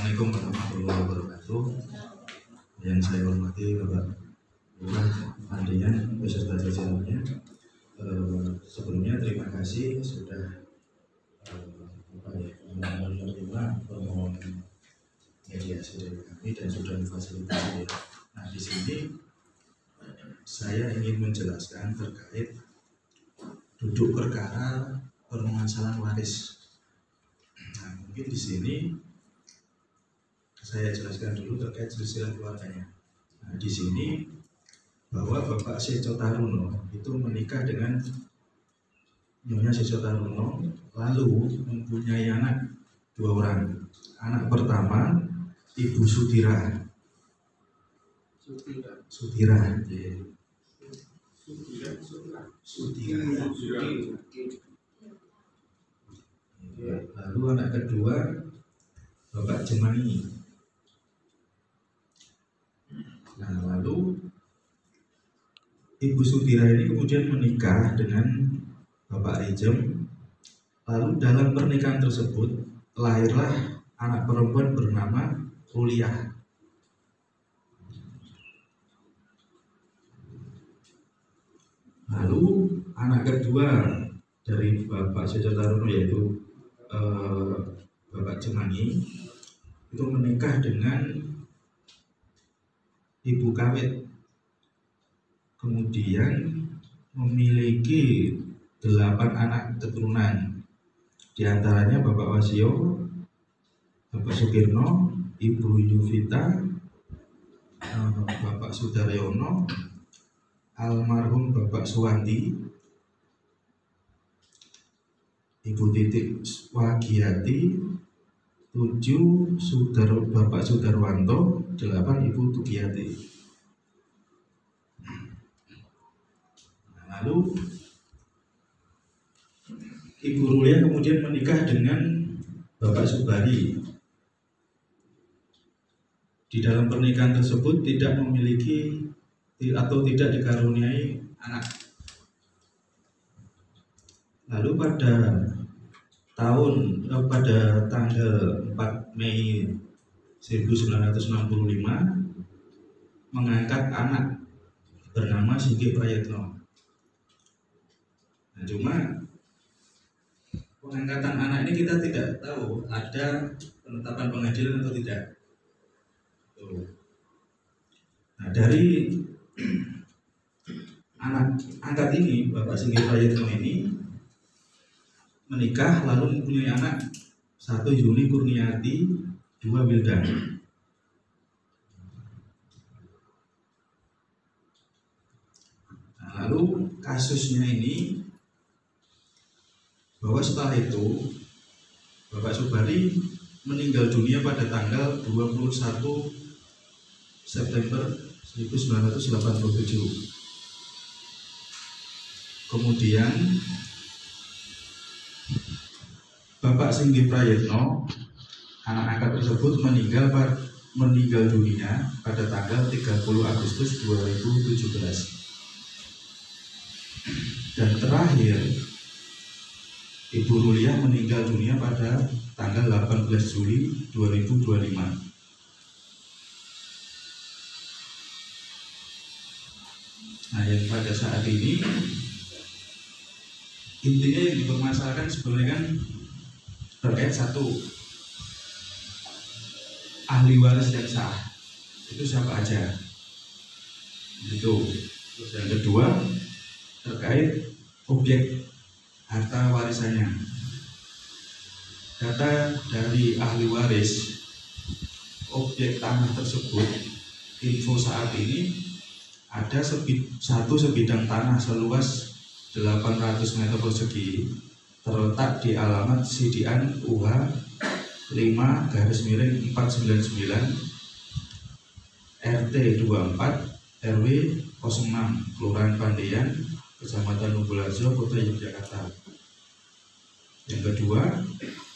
Assalamualaikum warahmatullahi wabarakatuh. Yang saya hormati Bapak Lurah Andian beserta jajarannya. Sebelumnya terima kasih sudah menerima permohonan mediasi dari kami dan sudah difasilitasi. Nah, di sini saya ingin menjelaskan terkait duduk perkara permasalahan waris. Nah, mungkin di sini saya jelaskan dulu terkait silsilah keluarganya. Nah, di sini bahwa Bapak Seco Taruno itu menikah dengan Nyonya Seco Taruno, lalu mempunyai anak 2 orang. Anak pertama Ibu Sutira. Lalu anak kedua Bapak Jemani. Nah, lalu Ibu Sutira ini kemudian menikah dengan Bapak Rijem. Lalu dalam pernikahan tersebut lahirlah anak perempuan bernama Ruliah. Lalu anak kedua dari Bapak Seco Taruno yaitu Bapak Jemani itu menikah dengan Ibu Kawit, kemudian memiliki 8 anak keturunan, di antaranya Bapak Wasio, Bapak Sukirno, Ibu Yuvita, Bapak Sudaryono, almarhum Bapak Suwanti, Ibu Titik Wagiati, 7 Bapak Sudarwanto, 8 Ibu Tugiati. Nah, lalu Ibu Rulia kemudian menikah dengan Bapak Subari. Di dalam pernikahan tersebut tidak memiliki atau tidak dikaruniai anak. Lalu pada tanggal 4 Mei 1965 mengangkat anak bernama Singgi Prayetno. Nah, cuma pengangkatan anak ini kita tidak tahu ada penetapan pengadilan atau tidak. Nah, dari anak angkat ini Bapak Singgi Prayetno ini menikah lalu mempunyai anak 1 Yuni Kurniati, 2 Wildan. Nah, lalu kasusnya ini bahwa setelah itu Bapak Subari meninggal dunia pada tanggal 21 September 1987. Kemudian Bapak Singgi Prayetno, anak angkat tersebut meninggal dunia pada tanggal 30 Agustus 2017. Dan terakhir Ibu Ruliah meninggal dunia pada tanggal 18 Juli 2025. Nah, yang pada saat ini intinya yang dipermasalahkan sebenarnya kan terkait 1, ahli waris yang sah itu siapa aja, itu. Terus yang kedua terkait objek harta warisannya. Data dari ahli waris objek tanah tersebut, info saat ini ada satu sebidang tanah seluas 800 meter persegi terletak di alamat Sidian UH 5/499 RT 24 RW 06 Kelurahan Pandean, Kecamatan Umbulharjo, Kota Yogyakarta. Yang kedua,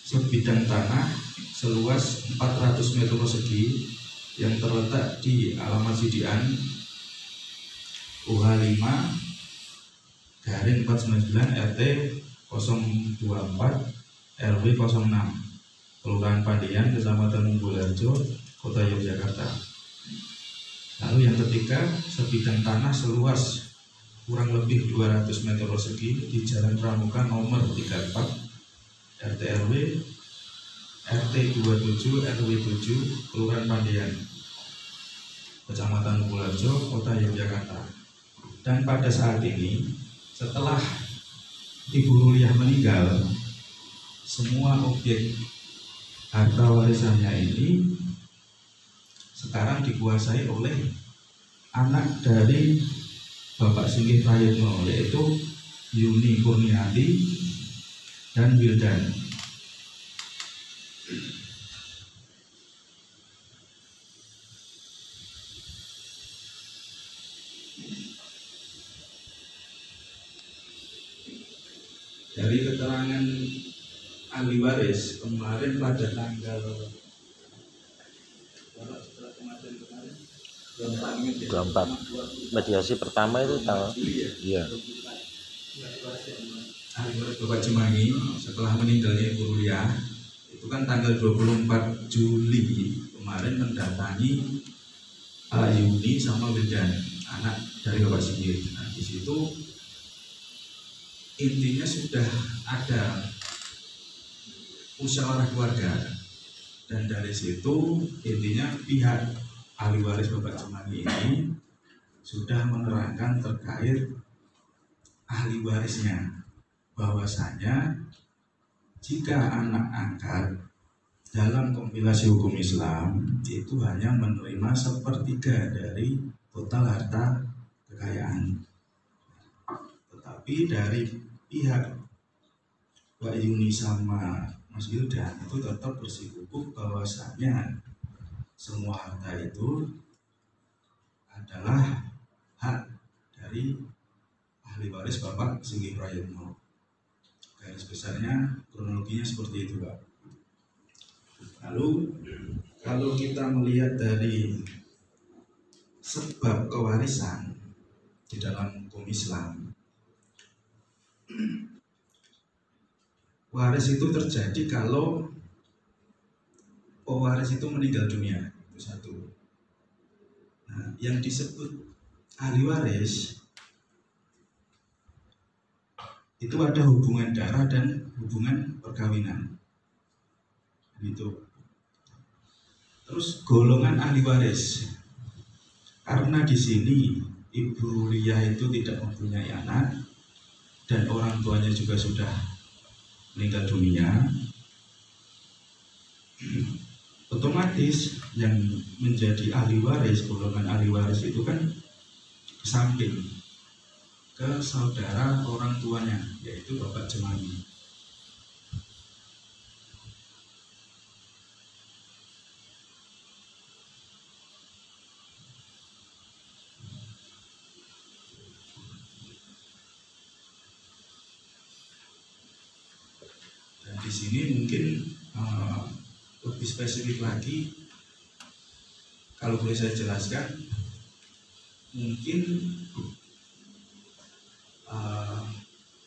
sebidang tanah seluas 400 meter persegi yang terletak di alamat Sidian UH 5/499 RT 024 RW 06 Kelurahan Pandian, Kecamatan Umbulharjo, Kota Yogyakarta. Lalu yang ketiga, sebidang tanah seluas kurang lebih 200 meter persegi di Jalan Pramuka nomor 34 RT RW RT 27 RW 7 Kelurahan Pandian, Kecamatan Umbulharjo, Kota Yogyakarta. Dan pada saat ini, setelah Ibu Ruliah meninggal, semua objek harta warisannya ini sekarang dikuasai oleh anak dari Bapak Singgih Prayitno, yaitu Yuni Kurniati dan Wildan. Dari keterangan ahli waris kemarin pada tanggal 24 mediasi pertama itu tanggal iya. Ahli waris Bapak Cimangi setelah meninggalnya Ibu Ruliah itu kan tanggal 24 Juli kemarin mendatangi Yuni sama Wildan, anak dari Bapak Singgih. Nah, di situ intinya sudah ada musyawarah keluarga, dan dari situ intinya pihak ahli waris Bapak Cimangi ini sudah menerangkan terkait ahli warisnya bahwasanya jika anak angkat dalam kompilasi hukum Islam itu hanya menerima sepertiga dari total harta kekayaan, tetapi dari pihak Mbak Yuni sama Mas Wildan itu tetap bersikukuh bahwasanya semua harta itu adalah hak dari ahli waris Bapak Singgih Prayitno. Garis besarnya kronologinya seperti itu, Pak. Lalu kalau kita melihat dari sebab kewarisan di dalam hukum Islam, waris itu terjadi kalau pewaris itu meninggal dunia, itu satu. Nah, yang disebut ahli waris itu ada hubungan darah dan hubungan perkawinan, gitu. Terus golongan ahli waris, karena di sini Ibu Ruliah itu tidak mempunyai anak dan orang tuanya juga sudah meninggal dunia, otomatis yang menjadi ahli waris, golongan ahli waris itu kan ke samping ke saudara orang tuanya, yaitu Bapak Cimangi. Dan di sini mungkin lebih spesifik lagi, kalau boleh saya jelaskan, mungkin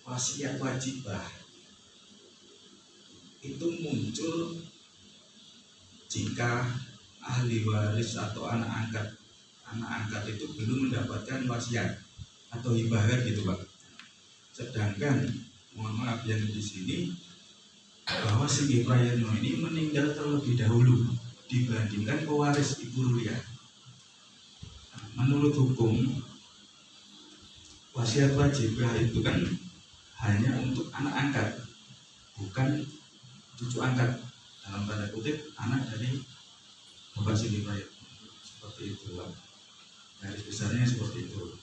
wasiat wajibah itu muncul jika ahli waris atau anak angkat itu belum mendapatkan wasiat atau hibah, gitu, Pak. Sedangkan mohon maaf yang di sini bahwa Singgih Prayitno ini meninggal terlebih dahulu dibandingkan pewaris Ibu Ruliah. Menurut hukum, wasiat wajibah itu kan hanya untuk anak angkat, bukan cucu angkat, dalam tanda kutip anak dari Bapak Singgih Prayitno. Seperti itu, Pak. Garis besarnya seperti itu.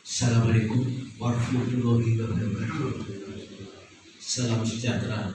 Assalamualaikum warahmatullahi warahmatullahi wabarakatuh. Salam sejahtera.